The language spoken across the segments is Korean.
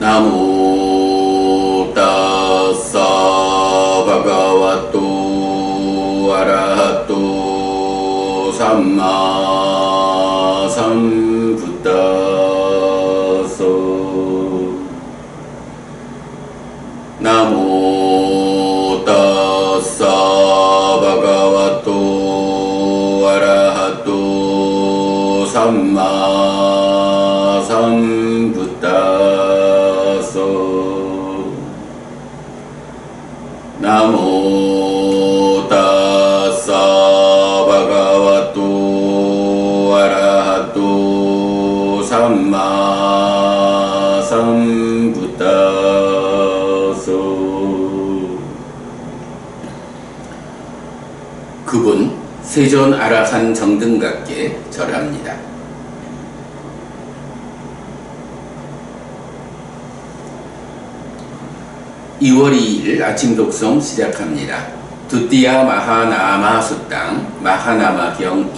나모 따사 바가와토 아라하토 삼마 삼부타소 나모 따사 바가와토 아라하토 삼마 삼부타소 나모 따사 바가와토 아라하토 삼마 삼부타소. 그분 세존 아라한 정등각께 절합니다. 2월 2일 아침 독송 시작합니다. 두띠야 마하나마 수땅 마하나마경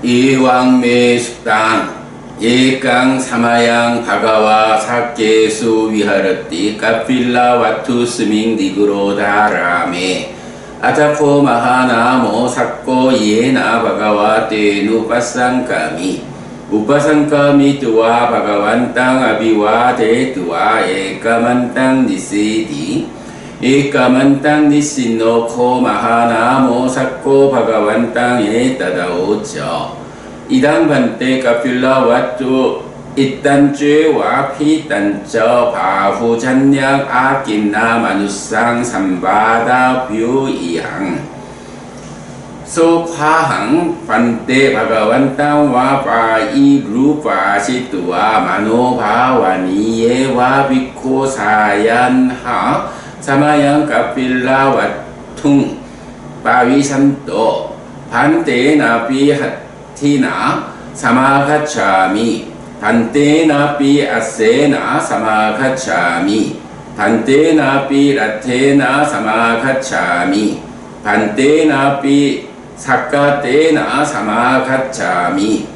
2 예왕매 수땅 예강 사마양 바가와 사케수 위하르띠 카필라 와투 스밍 니그로 다라메 아타코 마하나모 사코 예나 바가와 테누 파상카미 우파상카미 tuwa bhagavantang abiwa te tuwa ekamantang nisiti ekamantang nisino ko mahanamo sakko bhagavantang etadaocho idang bante kapila watu itanche wa pitancho bahu janyak akinna manusang sambada byuihang so khahang pante bhagavantang wa pai rupa situa mano bhavaniye wa bhikkhu sayanha samayang kapilla wattung pavisanto pante napi hatina samagacchami pante napi asena samagacchami pante napi rathena samagacchami pante napi 사카테나 사마가차미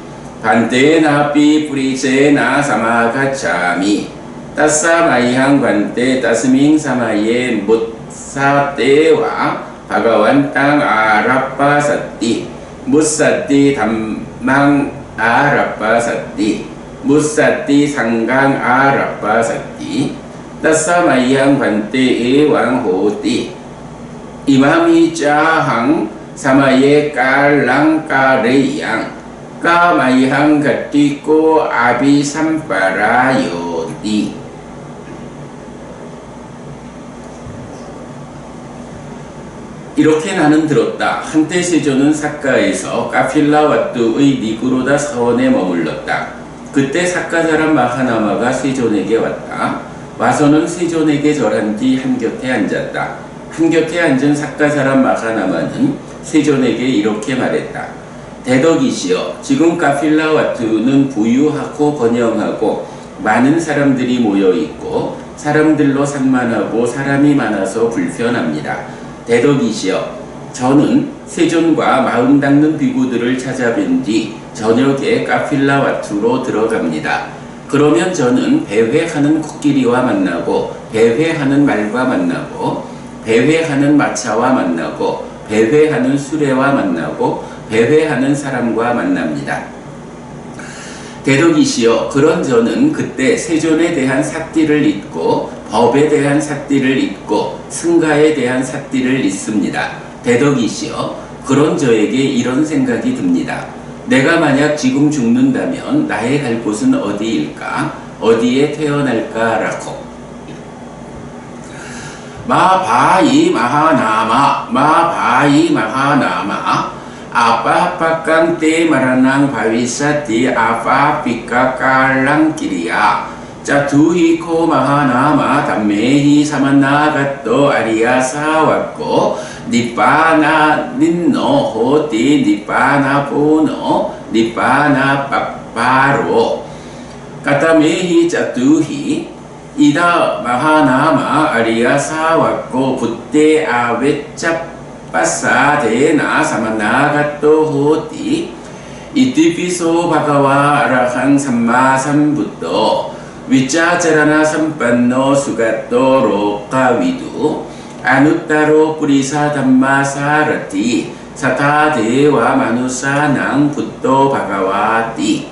반테나피 프리세나 사마가차미 따사마이항 반테 따스밍 사마예 묻사테와 바가완땅 아라빠사띠 묻사띠 담망 아라빠사띠 묻사띠 상강 아라빠사띠 따사마이항 반테 에왕호띠 이마미 짜항 사마예 깔랑까레양 까마이항 가티코 아비삼파라요디. 이렇게 나는 들었다. 한때 세존은 사카에서 카필라와뚜의 니그로다 사원에 머물렀다. 그때 사카 사람 마하나마가 세존에게 왔다. 와서는 세존에게 절한 뒤 한곁에 앉았다. 한곁에 앉은 사카 사람 마하나마는 세존에게 이렇게 말했다. 대덕이시여, 지금 카필라와투는 부유하고 번영하고 많은 사람들이 모여있고 사람들로 산만하고 사람이 많아서 불편합니다. 대덕이시여, 저는 세존과 마음 닦는 비구들을 찾아뵌 뒤 저녁에 카필라와투로 들어갑니다. 그러면 저는 배회하는 코끼리와 만나고 배회하는 말과 만나고 배회하는 마차와 만나고 배회하는 수레와 만나고 배회하는 사람과 만납니다. 대덕이시여, 그런 저는 그때 세존에 대한 삿띠를 잊고 법에 대한 삿띠를 잊고 승가에 대한 삿띠를 잊습니다. 대덕이시여, 그런 저에게 이런 생각이 듭니다. 내가 만약 지금 죽는다면 나의 갈 곳은 어디일까? 어디에 태어날까라고. 마바이 마하나마 마바이 마하나마 아파파깡 때 마라낭 바위사티 아파피카 깔랑키리야 자투히코 마하나마 담메히 사만나가또 아리아사왔고 니빠나 닌노 호티 니빠나 보노 니빠나 빠빠로 까타메히 자투히 이다 마하나마 아리아사왔고 부때 아웨짭 빠사데나 사만나가또 호티 이티피소 바가와 아라항 삼마삼부터 위짜자라나 삼반노 수가또 로카위두 아누따로 뿌리사 담마사라티 사타데와 마누사낭 붓도 바가와띠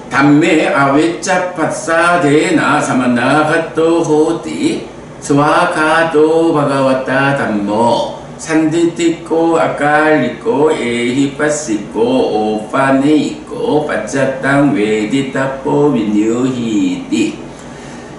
담메 아웨짜 팟사데나 사마나가또 호띠 스와가또 바가와따 담모 산디띠꼬 아칼리꼬 에히빠시꼬 오파네이꼬 빠짜땅 웨디따뽀 위뉴히띠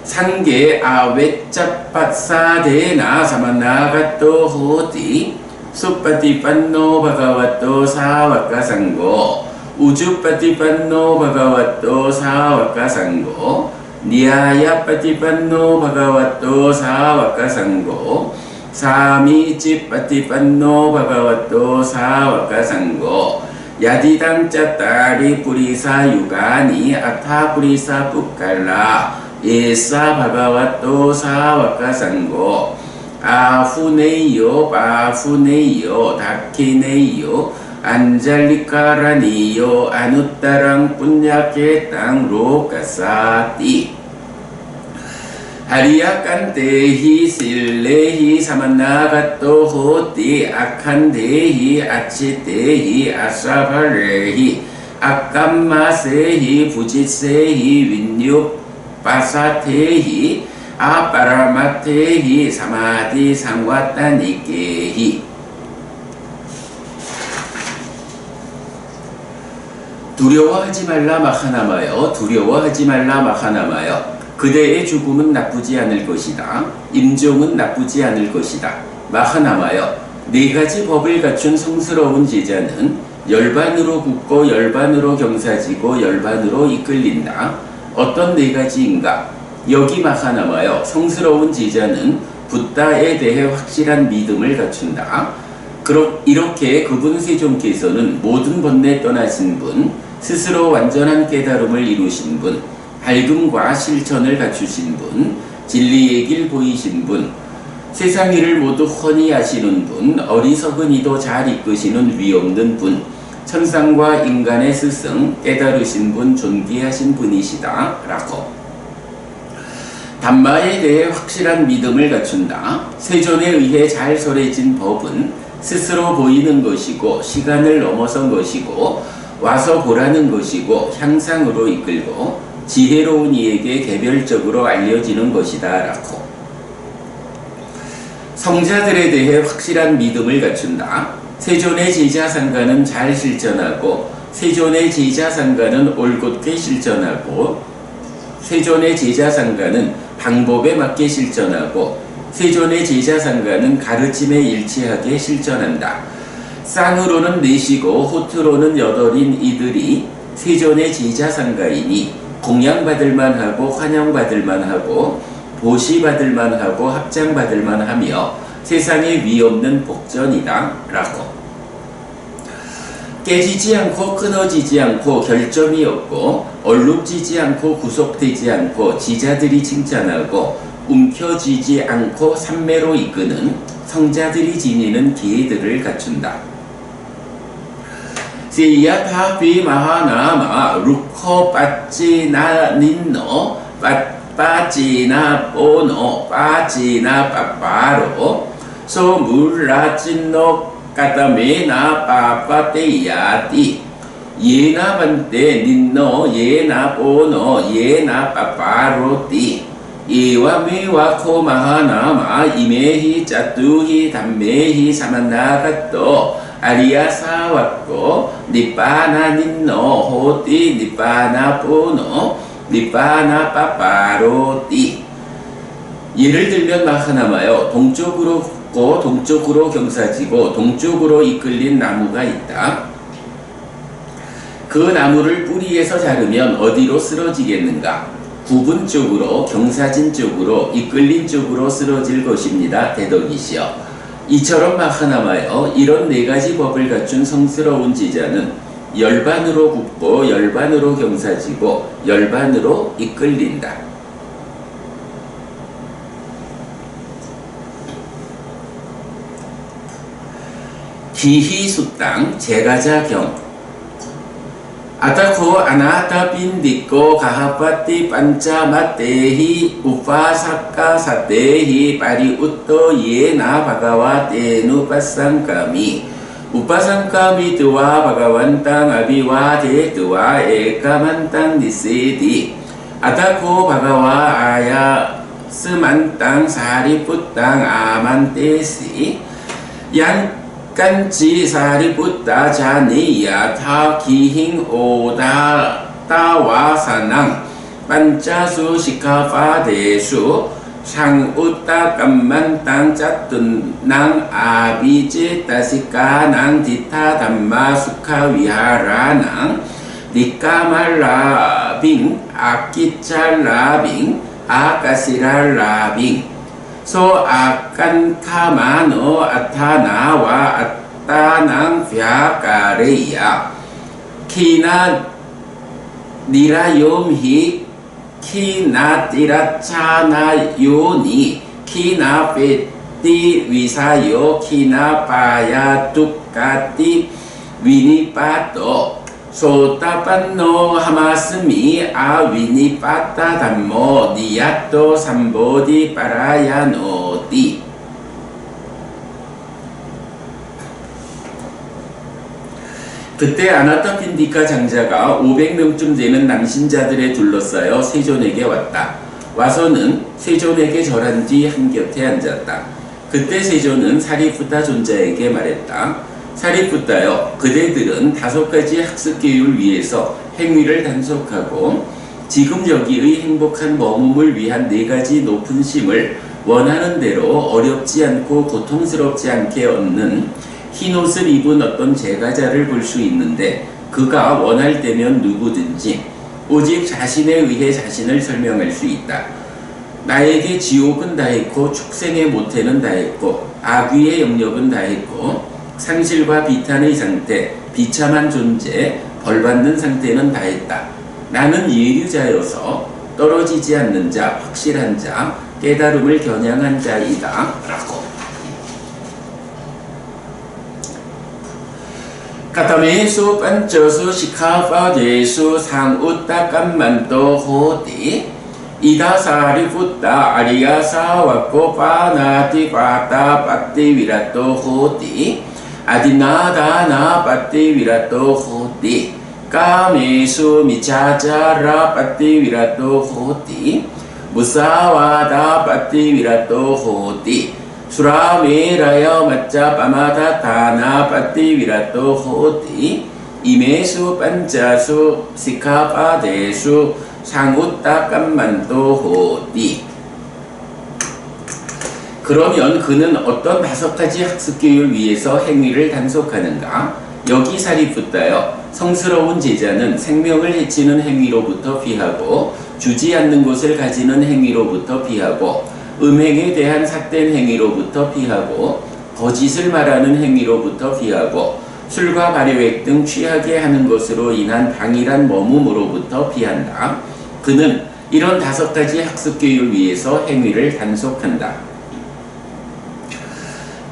산게 아웨짜팟사데나 사마나가또 호띠 수빠티빤노 바가와또 사와카상고 우주빠티빤노 바가와또 사와카상고 니아야빠티빤노 바가와또 사와카상고 사미찌빠티빤노 바가와또 사와카상고 야디당짜 따리 뿌리사 유가니 아타 뿌리사 뿌깔라 예사 바가와또 사와카상고 아후네이요 바후네이요 다키네이요 안잘리카라니요 아누따랑 뿐야케 땅로 가사띠 아리아칸데히 실레히 사만나가또 호띠 아칸데히 아치데히 아사바레히 아kam마세히 부지세히 윈유 바사테히 아파라마테히 사마디 상와따니케히 두려워하지 말라 마하나마여 두려워하지 말라 마하나마여 그대의 죽음은 나쁘지 않을 것이다. 임종은 나쁘지 않을 것이다. 마하나마여 네 가지 법을 갖춘 성스러운 제자는 열반으로 굳고 열반으로 경사지고 열반으로 이끌린다. 어떤 네 가지인가? 여기 마하나마여 성스러운 제자는 붓다에 대해 확실한 믿음을 갖춘다. 이렇게 그분 세존께서는 모든 번뇌 떠나신 분, 스스로 완전한 깨달음을 이루신 분, 밝음과 실천을 갖추신 분, 진리의 길 보이신 분, 세상 일을 모두 훤히 아시는 분, 어리석은 이도 잘 이끄시는 위없는 분, 천상과 인간의 스승, 깨달으신 분, 존귀하신 분이시다. 라고. 담마에 대해 확실한 믿음을 갖춘다. 세존에 의해 잘 설해진 법은 스스로 보이는 것이고 시간을 넘어선 것이고 와서 보라는 것이고 향상으로 이끌고 지혜로운 이에게 개별적으로 알려지는 것이다. 라고. 성자들에 대해 확실한 믿음을 갖춘다. 세존의 제자상가는 잘 실천하고 세존의 제자상가는 올곧게 실천하고 세존의 제자상가는 방법에 맞게 실천하고 세존의 제자상가는 가르침에 일치하게 실천한다. 쌍으로는 넷이고 호투로는 8인 이들이 세존의 제자상가이니 공양받을만 하고 환영받을만 하고 보시받을만 하고 합장받을만 하며 세상에 위없는 복전이다. 라고. 깨지지 않고 끊어지지 않고 결점이 없고 얼룩지지 않고 구속되지 않고 지자들이 칭찬하고 움켜쥐지 않고 삼매로 이끄는 성자들이 지니는 기회들을 갖춘다. 시야타비 마하나마 루커 빠찌나 닌노 빠찌나 뽀노 빠찌나 빠빠로 소물라찐노 까타메나 빠빠테야띠 예나 반테 닌노 예나 뽀노 예나 빠빠로띠 이와미와 코마하나마 이메히 짜뚜히 담메히 사만나가또 아리아사와코 니빠나 닌노 호띠 니빠나 뽀노 니빠나 빠빠로띠. 예를 들면 마하나마여 동쪽으로 굽고 동쪽으로 경사지고 동쪽으로 이끌린 나무가 있다. 그 나무를 뿌리에서 자르면 어디로 쓰러지겠는가? 구분 쪽으로 경사진 쪽으로 이끌린 쪽으로 쓰러질 것입니다. 대덕이시여. 이처럼 마하나마여 이런 네 가지 법을 갖춘 성스러운 제자는 열반으로 굽고 열반으로 경사지고 열반으로 이끌린다. 기희수땅 제가자경 Atako anata pindiko kahapati pancamattehi upasaka satehi pariutto yena bhagavate nupasankami Upasankami tuwa bhagavantang abhivade tuwa ekamantang niseti Atako bhagava aya semantang sariputtang amantesi Yang Kanci sariputta janiya tha kihing oda tawasanang pancasu sikhapadesu sang utta kammantang catunang abhijitasikanang ditta dhamma sukha viharanang dikkamalabing akicalabing akasiralabing So akan kamano atanawa atanang vyakareya kina nirayomhi kina tirachana yoni kina peti visayo kina paya tukati vinipato Sotapanno hamasmi avinipatta dhammo niyatto sambodhi parayanoti 그때 아나타핀디카 장자가 500명쯤 되는 남신자들에 둘러싸여 세존에게 왔다. 와서는 세존에게 절한 뒤 한곁에 앉았다. 그때 세존은 사리푸타 존자에게 말했다. 사리푸타여, 그대들은 5가지 학습교육을 위해서 행위를 단속하고 지금 여기의 행복한 머금을 위한 4가지 높은 심을 원하는 대로 어렵지 않고 고통스럽지 않게 얻는 흰옷을 입은 어떤 제가자를 볼 수 있는데 그가 원할 때면 누구든지 오직 자신에 의해 자신을 설명할 수 있다. 나에게 지옥은 다했고 축생의 모태는 다했고 악귀의 영역은 다했고 상실과 비탄의 상태, 비참한 존재, 벌받는 상태는 다했다. 나는 예류자여서 떨어지지 않는 자, 확실한 자, 깨달음을 겨냥한 자이다. 라고. 가타메수 판처수 시카파데수 상우따깜만도 호디 이다사리푸따 아리야사와코 파나티 파타 파티비라토 호디 아디나다나 파티비라토 호디 까메수 미차자라 파티비라토 호디 무사와다 파티비라토 호디 수라메라야 마짜 파마다타나 파티비라토 호디 이메수 판자수 시카파데수 상우따깜만도 호디 그러면 그는 어떤 5가지 학습교육을 위해서 행위를 단속하는가? 여기 사리푸타여, 성스러운 제자는 생명을 해치는 행위로부터 피하고 주지 않는 것을 가지는 행위로부터 피하고 음행에 대한 삿된 행위로부터 피하고 거짓을 말하는 행위로부터 피하고 술과 발효액 등 취하게 하는 것으로 인한 방일한 머뭄으로부터 피한다. 그는 이런 5가지 학습교육을 위해서 행위를 단속한다.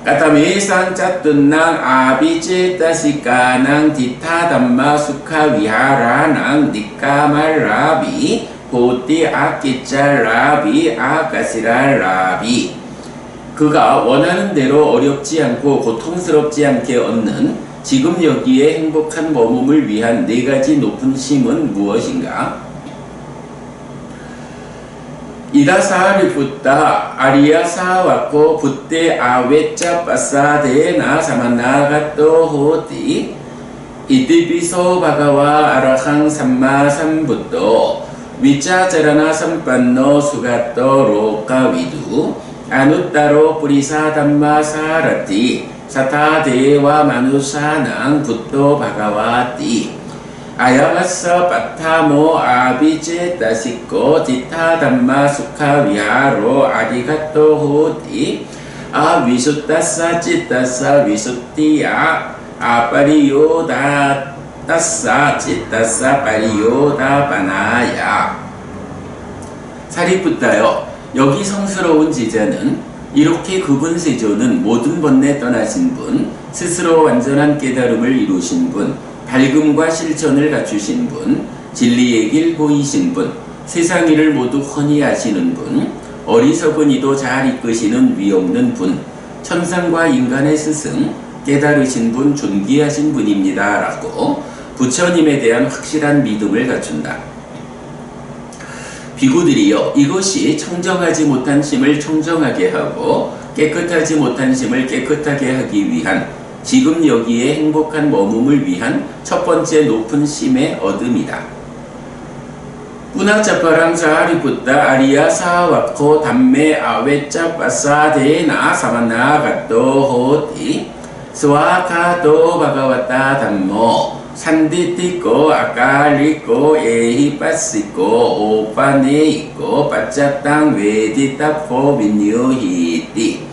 까타메상 짜뚜낭 아비제타시까낭 디타담마 수카위하라낭 니까말라비 고띠 아끼짤라비 아까시랄라비 그가 원하는 대로 어렵지 않고 고통스럽지 않게 얻는 지금 여기에 행복한 머금을 위한 4가지 높은 심은 무엇인가? 이다사리푸타 아리야사와코 붓테 아웨짜 빠사데나 사마나가토 호티 이티피소 바가와 아라항 삼마 삼부토 위짜자라나 삼판노 수가토 로카위두 아누따로 뿌리사 담마 사라티 사타데와 마누사낭 붓토 바가와티 아야마사 파타모 아비제타시코 디타담마 수카위하로 아리가토 호티 아위수따사 찌따사 위수띠야 아파리요다 따사 찌따사 파리요다 바나야 사리푸타여, 여기 성스러운 제자는 이렇게 그분 세조는 모든 번뇌 떠나신 분, 스스로 완전한 깨달음을 이루신 분, 밝음과 실천을 갖추신 분, 진리의 길 보이신 분, 세상 일을 모두 훤히 아시는 분, 어리석은 이도 잘 이끄시는 위없는 분, 천상과 인간의 스승, 깨달으신 분, 존귀하신 분입니다. 라고 부처님에 대한 확실한 믿음을 갖춘다. 비구들이여, 이것이 청정하지 못한 심을 청정하게 하고 깨끗하지 못한 심을 깨끗하게 하기 위한, 지금 여기에 행복한 머금을 위한 첫 번째 높은 심의 얻음이다. 뿌나짜파랑 사리푸타 아리야 사와코 담메 아웨짜 빠사데나 사마나 가또 호티 스와카도 바가와타 담모 산디티코 아칼리코 에히빠시코 오파네이코 빠짜땅 웨디타포 민유히티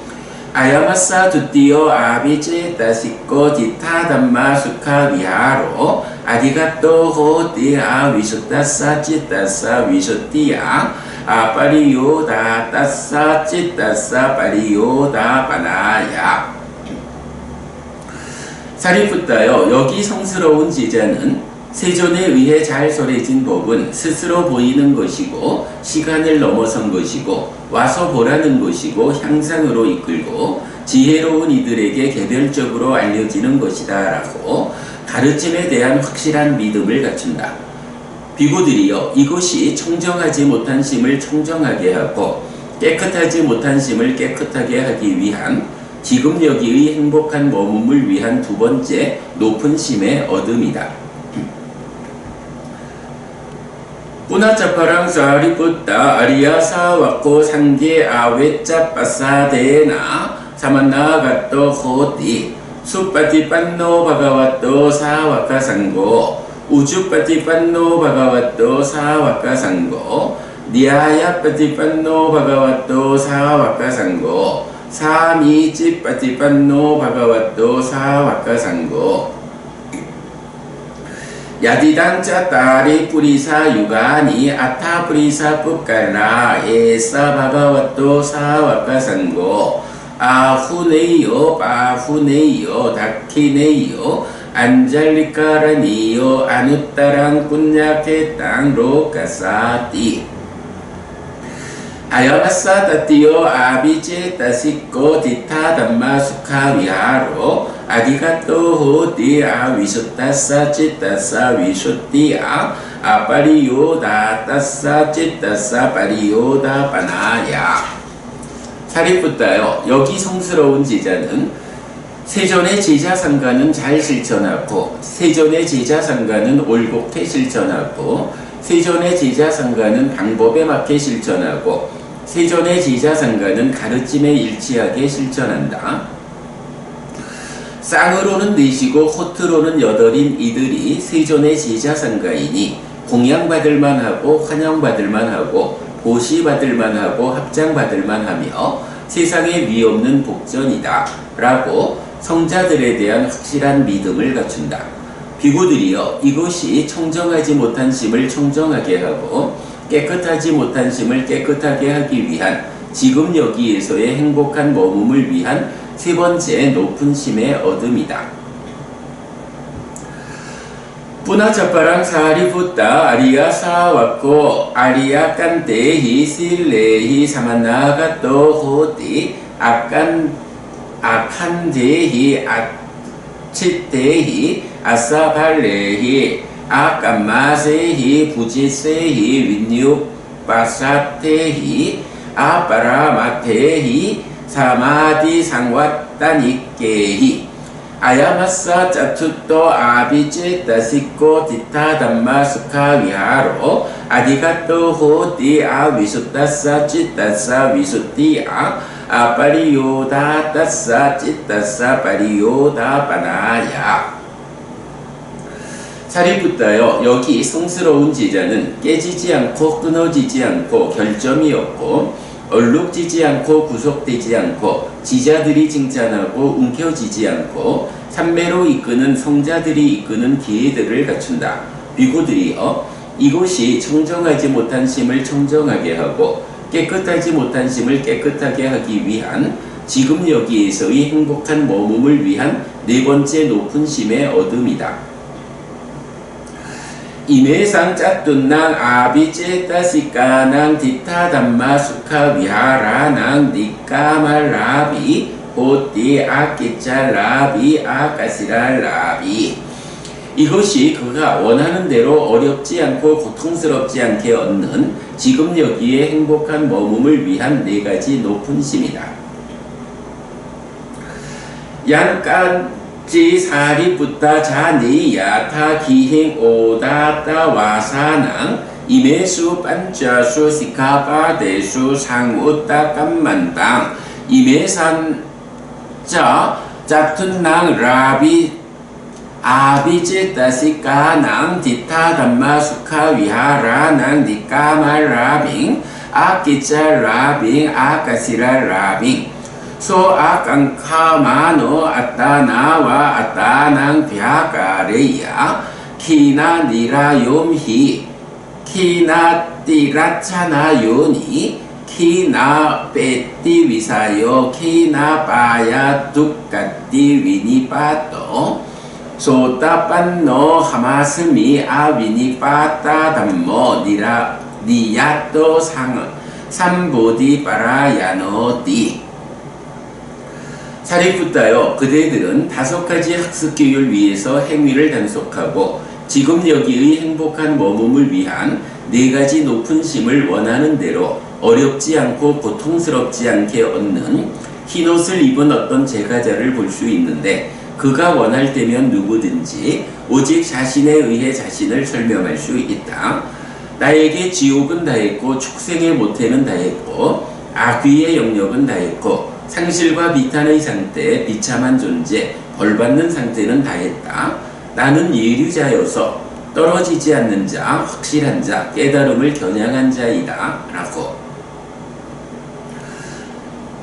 아야마사 두띠오 아비체 따시코 디타담마 수카비하로 아리가또 호띠아 위쇼따사 찌따사 위쇼띠아 아파리요다 따사 찌따사 파리요다 바나야. 사리푸타여, 여기 성스러운 제자는 세존에 의해 잘 설해진 법은 스스로 보이는 것이고 시간을 넘어선 것이고 와서 보라는 것이고 향상으로 이끌고 지혜로운 이들에게 개별적으로 알려지는 것이다 라고 가르침에 대한 확실한 믿음을 갖춘다. 비구들이여, 이것이 청정하지 못한 심을 청정하게 하고 깨끗하지 못한 심을 깨끗하게 하기 위한, 지금 여기의 행복한 머금을 위한 두 번째 높은 심의 얻음이다. 뿌나짜파랑 사리푸타 아리야 사와코 상게 아웨짜 빠사데나 사마나 가또 호티 수파티판노 바가와또 사와카 상고 우주파티판노 바가와또 사와카 상고 니아야파티판노 바가와또 사와카 상고 사미치파티판노 바가와또 사와카 상고 야디단자 따리 뿌리사 유가니 아타 뿌리사 뿌까나 에사 바가와또 사와카 상고 아후네이요 바후네이요 다키네이요 안잘리카라니요 아누따랑 꾼야케 땅로 가사티 아야마사 따띠요 아비제 따시코 디타 담마 수카위하로 아디가또 호디아 위쇼따사 찌따사 위쇼띠아 아파리요다 따사 찌따사 파리요다 바나야. 사리푸타여, 여기 성스러운 제자는 세존의 제자상가는 잘 실천하고 세존의 제자상가는 올곧게 실천하고 세존의 제자상가는 방법에 맞게 실천하고 세존의 제자상가는 가르침에 일치하게 실천한다. 쌍으로는 넷이고 호트로는 8인 이들이 세존의 제자상가이니 공양받을만 하고 환영받을만 하고 보시받을만 하고 합장받을만 하며 세상에 위없는 복전이다 라고 성자들에 대한 확실한 믿음을 갖춘다. 비구들이여, 이것이 청정하지 못한 심을 청정하게 하고 깨끗하지 못한 심을 깨끗하게 하기 위한, 지금 여기에서의 행복한 머금을 위한 세 번째 높은 심의 얻음이다. 뿌나짜파랑 사리푸타 아리야 사와코 아리야 깐테히 실레히 사마나가또 호티 아칸데히 아치테히 아사발레히 아까마세히 부지세히 윈유파사테히 아파라마테히 사마디 상왓다니케히 아야마사 짜투토 아비제 따시코 디타 담마 수카위하로 아디가또 호디 아위수따사 찌따사 위수띠아 아파리요다 따사 찌따사 파리요다 바나야. 사리푸타여, 여기 성스러운 제자는 깨지지 않고 끊어지지 않고 결점이 없고 얼룩지지 않고 구속되지 않고 지자들이 칭찬하고 움켜지지 않고 삼매로 이끄는 성자들이 이끄는 기회들을 갖춘다. 비구들이여, 이곳이 청정하지 못한 심을 청정하게 하고 깨끗하지 못한 심을 깨끗하게 하기 위한 지금 여기에서의 행복한 머금을 위한 네 번째 높은 심의 얻음이다. 임해상 짜뚜낭 아비제따시까낭 디타담마 수카 위하라낭 니까말라비 호띠 아끼짤라비 아까시랄라비. 이것이 그가 원하는 대로 어렵지 않고 고통스럽지 않게 얻는 지금 여기에 행복한 머금을 위한 네 가지 높은 심이다. 양간 지 사리붓다 자니야타 기행 오다따 와사낭 임해수 반자수 시카바대수 상우따 깜만땅 임해산 자 짜툰낭 라비 아비제따시까낭 디타담마 수카위하라낭 니까말라빙 아끼짤라빙 아까시랄라빙 소아깡카마노 아따나와 아따낭 비아가레야 키나 니라욤히 키나 띠라차나요니 키나 빼띠 위사요 키나 빠야 둑까띠 위니빠또 소따빤노 하마스미 아위니빠따 담모 니라 니야또 삼보디 빠라야노디. 사리푸타여, 그대들은 5가지 학습교육을 위해서 행위를 단속하고 지금 여기의 행복한 머금을 위한 4가지 높은 심을 원하는 대로 어렵지 않고 고통스럽지 않게 얻는 흰옷을 입은 어떤 제가자를 볼 수 있는데, 그가 원할 때면 누구든지 오직 자신에 의해 자신을 설명할 수 있다. 나에게 지옥은 다했고 축생의 모태는 다했고 악귀의 영역은 다했고 상실과 비탄의 상태, 비참한 존재, 벌받는 상태는 다했다. 나는 예류자여서 떨어지지 않는 자, 확실한 자, 깨달음을 겨냥한 자이다. 라고.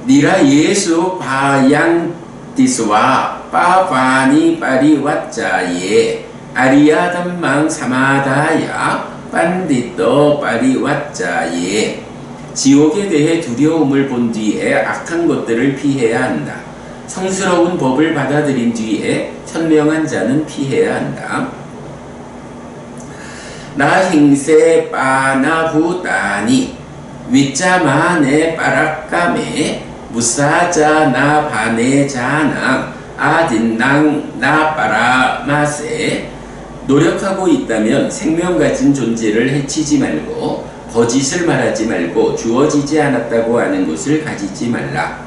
니라 예수 바양디스와 빠바니 빠리왓자예 아리아담망 사마다야 빤디또 빠리왓자예. 지옥에 대해 두려움을 본 뒤에 악한 것들을 피해야 한다. 성스러운 법을 받아들인 뒤에 현명한 자는 피해야 한다. 나 행세 빠나후따니 윗자마네 빠락까메 무사자 나 바네자낭 아딘낭 나 빠라마세. 노력하고 있다면 생명 가진 존재를 해치지 말고 거짓을 말하지 말고 주어지지 않았다고 하는 것을 가지지 말라.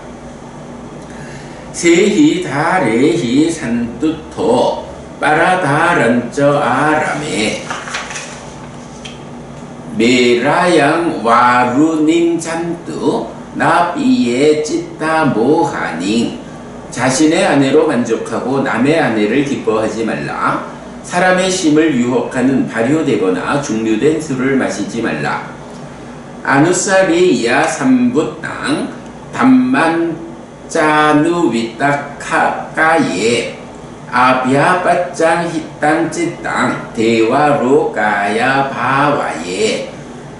세히 다레히 산뚜토 빠라다란쩌 아람에 메라양 와루닝 잔뚜 나비에 찌따 모하닝. 자신의 아내로 만족하고 남의 아내를 기뻐하지 말라. 사람의 심을 유혹하는 발효되거나 중류된 술을 마시지 말라. 아누사리야 삼부땅 담만 짜누위따카까예 아비아빠짱 히땅 찌땅 대화로 가야 바와예.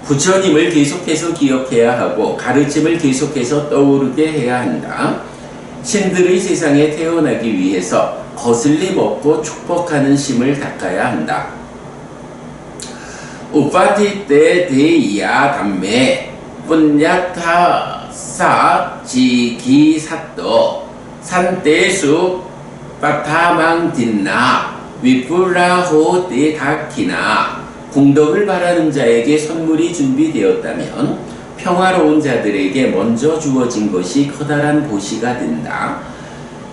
부처님을 계속해서 기억해야 하고 가르침을 계속해서 떠오르게 해야 한다. 신들의 세상에 태어나기 위해서 거슬리 먹고 축복하는 심을 닦아야 한다. 우파티 때 대이야 담매 분야타사 지기사또 산대수 빠타망 딘나 위풀라호 대다키나. 공덕을 바라는 자에게 선물이 준비되었다면 평화로운 자들에게 먼저 주어진 것이 커다란 보시가 된다.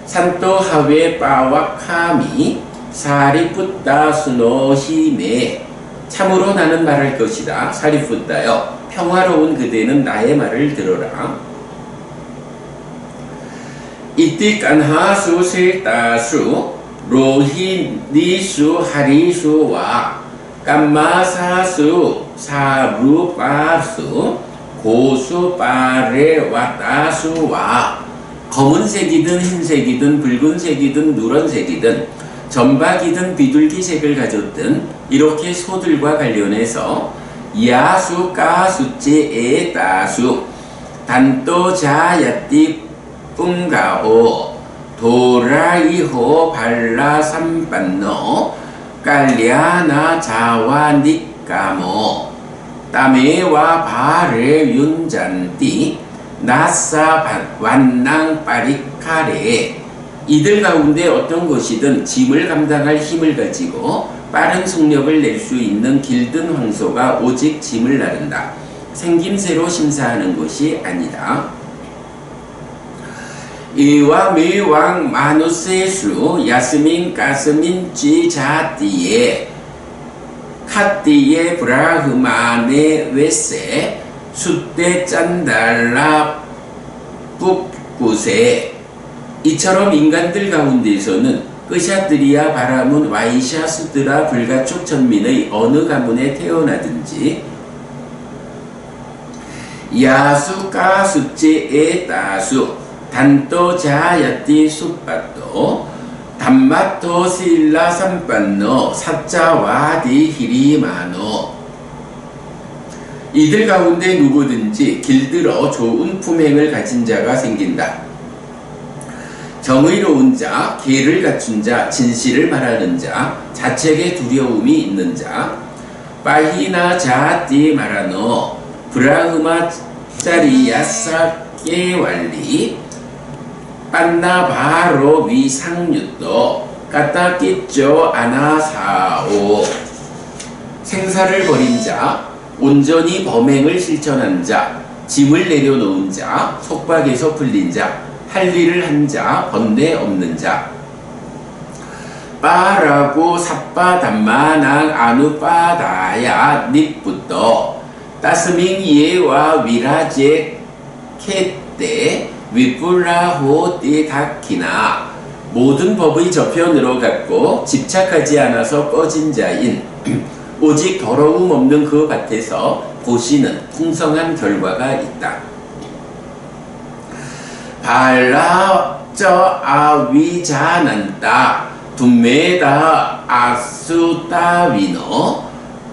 산또 하웨 빠와카미 사리푸따 수노히메. 참으로 나는 말할 것이다. 사리푸따여, 평화로운 그대는 나의 말을 들어라. 이띠깐하수 셀따수 로히니수 하리수와 깜마사수 사루파수 고수파레와따수와. 검은색이든 흰색이든 붉은색이든 누런색이든 점박이든 비둘기색을 가졌든 이렇게 소들과 관련해서 야수 까수찌에 따수 단또 자야띠 뿡가오 도라이호 발라 삼반노 깔리아나 자와 니까모 따메와 바레 윤잔띠 나사 완낭 빠리카레. 이들 가운데 어떤 것이든 짐을 감당할 힘을 가지고 빠른 속력을 낼 수 있는 길든 황소가 오직 짐을 나른다. 생김새로 심사하는 것이 아니다. 이와 미왕 마누세수 야스민 가스민 쥐자띠에 카띠에 브라흐마네 웨세 숫대 짠달라 붓구세. 이처럼 인간들 가운데서는 끄샤드리아 바라문 와이샤 수드라 불가촉 천민의 어느 가문에 태어나든지 야수 까수찌에 따수 단또 자야띠 숫바또 단마토 실라 삼반노 사자와디 히리마노. 이들 가운데 누구든지 길들어 좋은 품행을 가진 자가 생긴다. 정의로운 자, 계를 갖춘 자, 진실을 말하는 자, 자책에 두려움이 있는 자, 빠히나 자띠 마라노 브라흐마 짜리야사 깨왈리 빤나 바로 위상유도 까따끼쪼 아나사오. 생사를 버린 자, 온전히 범행을 실천한 자, 짐을 내려놓은 자, 속박에서 풀린 자, 할 일을 한 자, 번뇌 없는 자. 빠라고 삿바담마낭 아누빠다야 닉부터 따스밍 예와 위라제 캣때 위뿔라호 띠다키나. 모든 법의 저편으로 갔고 집착하지 않아서 꺼진 자인 오직 더러움 없는 그 밭에서 보시는 풍성한 결과가 있다. 발라저 아위자난다 둠메다 아수따위노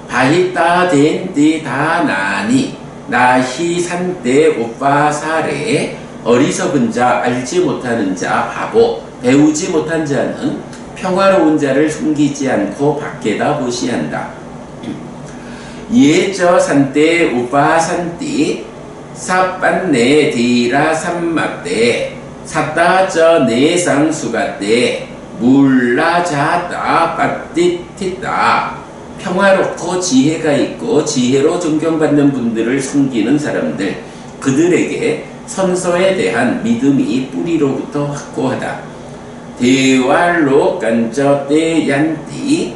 바히따 덴띠 다나니 나히산때 우빠사레. 어리석은 자, 알지 못하는 자, 바보, 배우지 못한 자는 평화로운 자를 숨기지 않고 밖에다 보시한다. 예저 산때 우빠산띠 사빤네 디라 삼막때 사따저 내상수가때 물라자따 빠띠티따. 평화롭고 지혜가 있고 지혜로 존경받는 분들을 숨기는 사람들, 그들에게 선서에 대한 믿음이 뿌리로부터 확고하다. 대왈로 깐저때 얀띠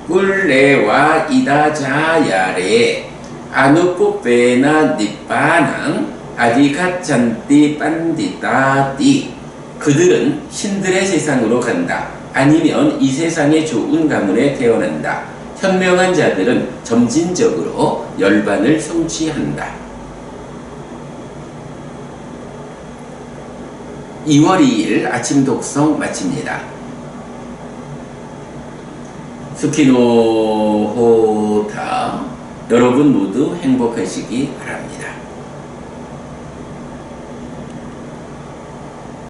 꿀레와 이다자야레 아누뿌페나 니빠낭 아디가찬띠 빤디따띠. 그들은 신들의 세상으로 간다. 아니면 이 세상의 좋은 가문에 태어난다. 현명한 자들은 점진적으로 열반을 성취한다. 2월 2일 아침 독성 마칩니다. 스키노호타. 여러분 모두 행복하시기 바랍니다.